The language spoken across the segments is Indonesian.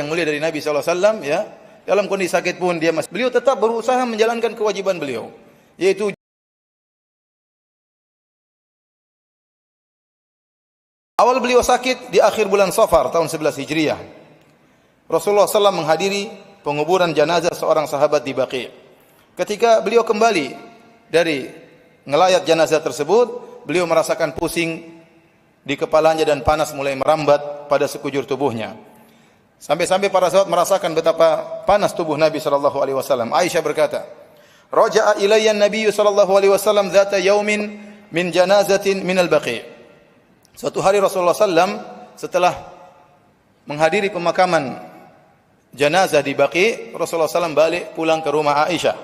yang mulia dari Nabi SAW, ya, dalam kondisi sakit pun beliau tetap berusaha menjalankan kewajiban beliau, yaitu awal beliau sakit di akhir bulan Safar tahun 11 Hijriah. Rasulullah SAW menghadiri penguburan jenazah seorang sahabat di Baqi'. Ketika beliau kembali dari ngelayat jenazah tersebut, beliau merasakan pusing di kepalanya dan panas mulai merambat pada sekujur tubuhnya. Sampai-sampai para sahabat merasakan betapa panas tubuh Nabi sallallahu alaihi wasallam. Aisyah berkata, "Raja'a ilayya an-nabiy sallallahu alaihi wasallam dzata yaumin min janazatin min al-Baqi'." Suatu hari Rasulullah sallam setelah menghadiri pemakaman jenazah di Baqi', Rasulullah sallam balik pulang ke rumah Aisyah.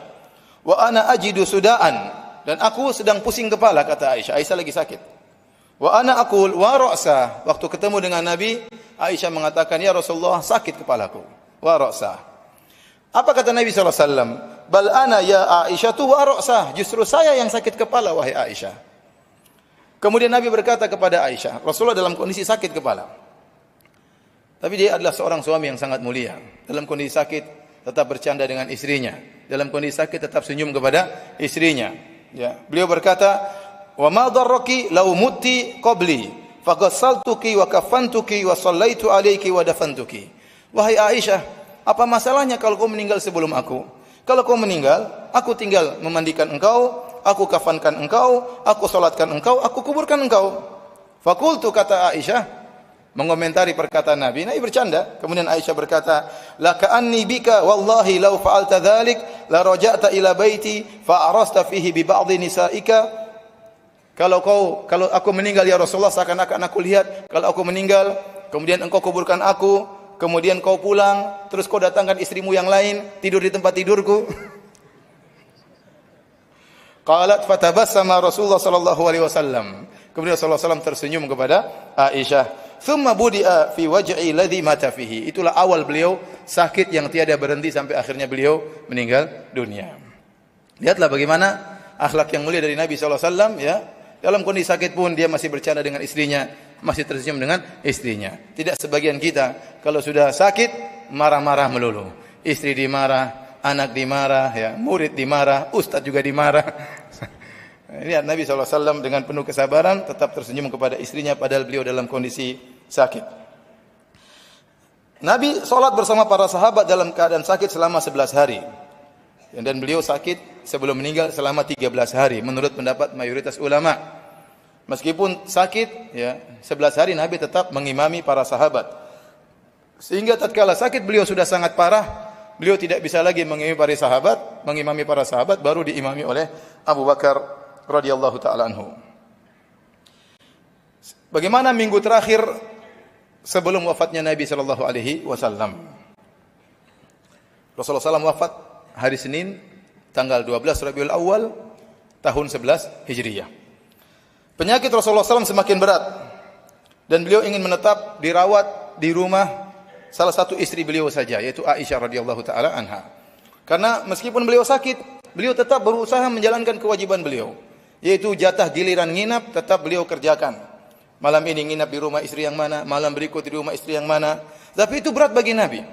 "Wa ana ajidu sudaan." Dan aku sedang pusing kepala, kata Aisyah. Aisyah lagi sakit. "Wa ana aqul wa ra'sa." Waktu ketemu dengan Nabi, Aisyah mengatakan, "Ya Rasulullah, sakit kepalaku." Wa ra'sa. Apa kata Nabi SAW? "Bal ana ya Aisyah tu wa ra'sa." Justru saya yang sakit kepala, wahai Aisyah. Kemudian Nabi berkata kepada Aisyah, Rasulullah dalam kondisi sakit kepala. Tapi dia adalah seorang suami yang sangat mulia. Dalam kondisi sakit tetap bercanda dengan istrinya. Dalam kondisi sakit tetap senyum kepada istrinya. Ya. Beliau berkata, "Wa ma darraki law mutti qabli faghassaltuki wa kafantuki wa sallaitu alayki wa dafantuki." Wahai Aisyah, apa masalahnya kalau kau meninggal sebelum aku? Kalau kau meninggal, aku tinggal memandikan engkau, aku kafankan engkau, aku salatkan engkau, aku kuburkan engkau. Fakultu, kata Aisyah, mengomentari perkataan Nabi. Nabi bercanda. Kemudian Aisyah berkata, "La ka'anni bika wallahi law fa'alta dhalik la raja'ta ila baiti fa arasta fihi bi ba'dhi nisa'ika." Kalau aku meninggal ya Rasulullah, seakan-akan aku lihat kalau aku meninggal, kemudian engkau kuburkan aku, kemudian kau pulang, terus kau datangkan istrimu yang lain tidur di tempat tidurku. Qalat fatabassama Rasulullah sallallahu alaihi wasallam. Kemudian Rasulullah sallallahu tersenyum kepada Aisyah. Thumma budi'a fi waj'i alladhi mata fihi. Itulah awal beliau sakit yang tiada berhenti sampai akhirnya beliau meninggal dunia. Lihatlah bagaimana akhlak yang mulia dari Nabi sallallahu alaihi wasallam, ya. Dalam kondisi sakit pun dia masih bercanda dengan istrinya, masih tersenyum dengan istrinya. Tidak sebagian kita kalau sudah sakit marah-marah melulu. Istri dimarah, anak dimarah, ya, murid dimarah, ustaz juga dimarah. Lihat Nabi SAW dengan penuh kesabaran tetap tersenyum kepada istrinya padahal beliau dalam kondisi sakit. Nabi sholat bersama para sahabat dalam keadaan sakit selama 11 hari. Dan beliau sakit sebelum meninggal selama 13 hari menurut pendapat mayoritas ulama. Meskipun sakit, ya, 11 hari Nabi tetap mengimami para sahabat. Sehingga tatkala sakit beliau sudah sangat parah, beliau tidak bisa lagi mengimami para sahabat, baru diimami oleh Abu Bakar radhiyallahu taala anhu. Bagaimana minggu terakhir sebelum wafatnya Nabi sallallahu alaihi wasallam? Rasulullah SAW wafat hari Senin tanggal 12 Rabiul Awal tahun 11 Hijriah. Penyakit Rasulullah SAW semakin berat dan beliau ingin menetap dirawat di rumah salah satu istri beliau saja, yaitu Aisyah radhiyallahu taala anha. Karena meskipun beliau sakit, beliau tetap berusaha menjalankan kewajiban beliau, yaitu jatah giliran nginap tetap beliau kerjakan. Malam ini nginap di rumah istri yang mana, malam berikut di rumah istri yang mana. Tapi itu berat bagi Nabi.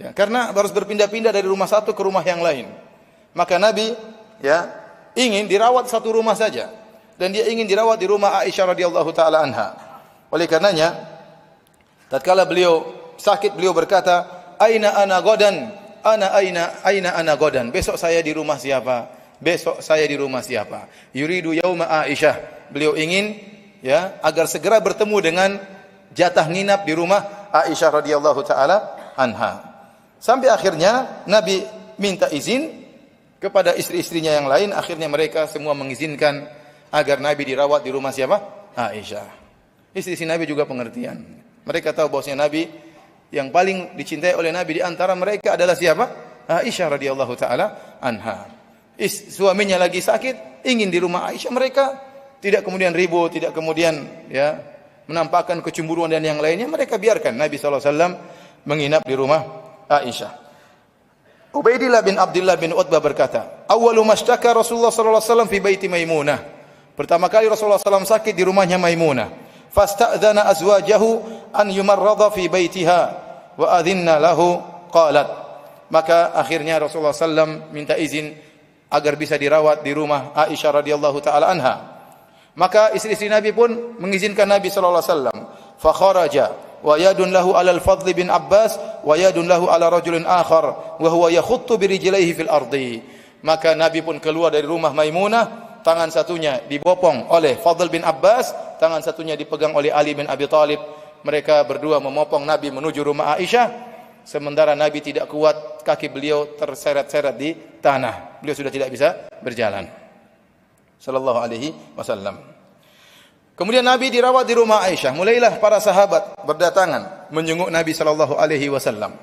Ya, karena harus berpindah-pindah dari rumah satu ke rumah yang lain. Maka Nabi, ya, ingin dirawat satu rumah saja, dan dia ingin dirawat di rumah Aisyah radhiyallahu taala anha. Oleh karenanya, tatkala beliau sakit, beliau berkata, "Aina ana godan? Aina ana godan?" Besok saya di rumah siapa? Besok saya di rumah siapa? Yuridu yauma Aisyah. Beliau ingin, ya, agar segera bertemu dengan jatah nginap di rumah Aisyah radhiyallahu taala anha. Sampai akhirnya Nabi minta izin kepada istri-istrinya yang lain, akhirnya mereka semua mengizinkan agar Nabi dirawat di rumah siapa? Aisyah. Istri-istri Nabi juga pengertian. Mereka tahu bahwasanya Nabi yang paling dicintai oleh Nabi di antara mereka adalah siapa? Aisyah radhiyallahu taala anha. Suaminya lagi sakit, ingin di rumah Aisyah, mereka tidak kemudian ribut, tidak kemudian, ya, menampakkan kecemburuan dan yang lainnya, mereka biarkan Nabi sallallahu alaihi wasallam menginap di rumah Aisyah. Ubaidillah bin Abdullah bin Utbah berkata, "Awwalu mashtaka Rasulullah sallallahu alaihi wasallam fi baiti Maimunah." Pertama kali Rasulullah SAW sakit di rumahnya Maimunah. Fasta'dzana azwajahu an yumarradha fi baitiha. wa adhinna lahu qalat. Maka akhirnya Rasulullah sallam minta izin agar bisa dirawat di rumah Aisyah radhiyallahu taala anha. Maka istri-istri Nabi pun mengizinkan Nabi sallallahu alaihi wasallam. Fa kharaja wa yadun lahu ala al-Fadl bin Abbas wa yadun lahu ala rajulin akhar wa huwa yakhuttu bi rijlaihi fil ardi. Maka Nabi pun keluar dari rumah Maimunah, tangan satunya dibopong oleh Fadl bin Abbas, tangan satunya dipegang oleh Ali bin Abi Thalib. Mereka berdua memopong Nabi menuju rumah Aisyah. Sementara Nabi tidak kuat, kaki beliau terseret-seret di tanah. Beliau sudah tidak bisa berjalan. Sallallahu alaihi wasallam. Kemudian Nabi dirawat di rumah Aisyah. Mulailah para sahabat berdatangan menjenguk Nabi sallallahu alaihi wasallam.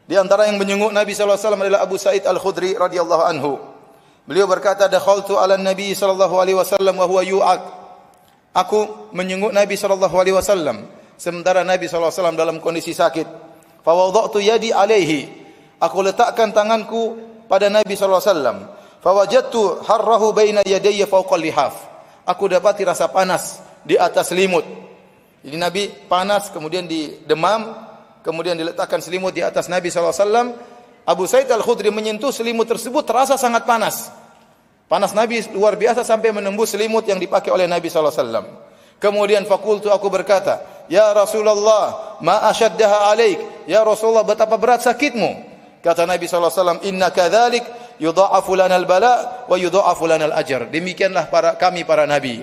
Di antara yang menjenguk Nabi sallallahu alaihi wasallam adalah Abu Sa'id Al-Khudri radhiyallahu anhu. Beliau berkata, "Dakhaltu 'ala Nabi sallallahu alaihi wasallam wa huwa yu'aq." Aku menjenguk Nabi sallallahu alaihi wasallam sementara Nabi sallallahu alaihi wasallam dalam kondisi sakit. Fa wada'tu yadi alaihi. Aku letakkan tanganku pada Nabi sallallahu alaihi wasallam. Fa wajadtu harrahu baina yadayya fawqa lihaf. Aku dapati rasa panas di atas selimut. Jadi Nabi panas, kemudian didemam, kemudian diletakkan selimut di atas Nabi sallallahu alaihi wasallam. Abu Sa'id Al-Khudri menyentuh selimut tersebut, terasa sangat panas. Panas Nabi luar biasa sampai menembus selimut yang dipakai oleh Nabi sallallahu alaihi wasallam. Kemudian fakultu, aku berkata, "Ya Rasulullah, ma ashaddaha alaik." Ya Rasulullah, betapa berat sakitmu. Kata Nabi sallallahu alaihi wasallam, "Innaka dzalik yudha'afu lana al-bala wa yudha'afu lana al-ajr." Demikianlah para nabi.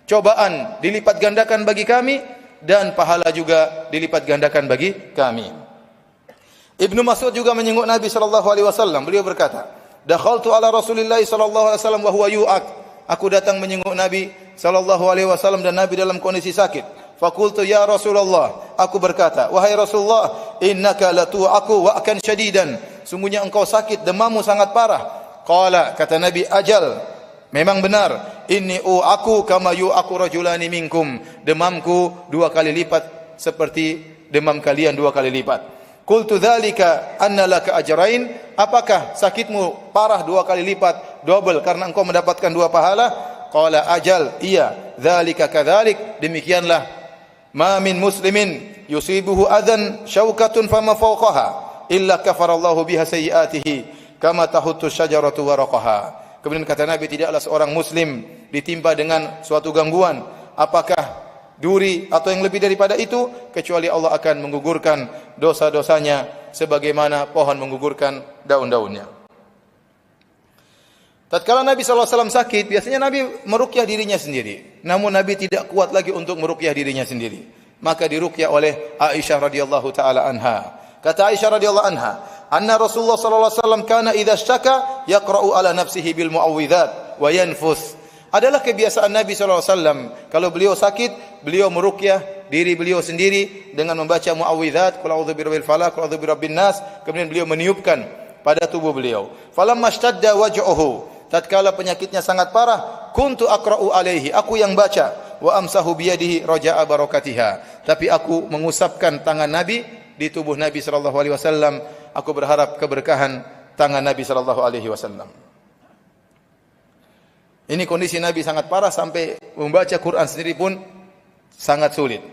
Cobaan dilipat gandakan bagi kami dan pahala juga dilipat gandakan bagi kami. Ibnu Mas'ud juga menyenguk Nabi sallallahu alaihi wasallam. Beliau berkata, "Dakhaltu ala Rasulillah sallallahu alaihi wasallam wa huwa yu'aq." Aku datang menyenguk Nabi sallallahu alaihi wasallam dan Nabi dalam kondisi sakit. Fakultu ya Rasulullah, aku berkata, "Wahai Rasulullah, innaka latu'aku wa'kan syadidan." Sungguhnya engkau sakit, demammu sangat parah. Qala, kata Nabi, "Ajal." Memang benar. Inni u'aku kama yu'aku rajulani minkum. Demamku 2 kali lipat seperti demam kalian 2 kali lipat. Qultu dzalika anna laka ajrain. Apakah sakitmu parah 2 kali lipat, double karena engkau mendapatkan 2 pahala? Qala ajal, iya, dzalika kadzalik, demikianlah. Ma min muslimin yusibuhu adan syaukatun fama fawqaha illa kafarallahu biha sayyiatihi kama tahuttu syajaratu waraqaha. Kemudian kata Nabi, tidaklah seorang muslim ditimpa dengan suatu gangguan, apakah duri atau yang lebih daripada itu, kecuali Allah akan menggugurkan dosa-dosanya sebagaimana pohon menggugurkan daun-daunnya. Tatkala Nabi SAW sakit, biasanya Nabi meruqyah dirinya sendiri. Namun Nabi tidak kuat lagi untuk meruqyah dirinya sendiri. Maka diruqyah oleh Aisyah radhiyallahu taala anha. Kata Aisyah radhiyallahu anha, "Anna Rasulullah sallallahu alaihi wasallam kana idza syaka yaqra'u ala nafsihi bil mu'awwidzat wa yanfus." Adalah kebiasaan Nabi sallallahu alaihi wasallam, kalau beliau sakit, beliau meruqyah diri beliau sendiri dengan membaca mu'awwidzat, qul a'udzu birabbil falaq, qul a'udzu birabbin nas, kemudian beliau meniupkan pada tubuh beliau. Falamma ishtadda waj'uhu, tatkala penyakitnya sangat parah, kuntu aqra'u alaihi, aku yang baca, wa amsahu biyadihi raja'a barakatiha, tapi aku mengusapkan tangan Nabi di tubuh Nabi sallallahu alaihi wasallam, aku berharap keberkahan tangan Nabi sallallahu alaihi wasallam. Ini kondisi Nabi sangat parah sampai membaca Quran sendiri pun sangat sulit.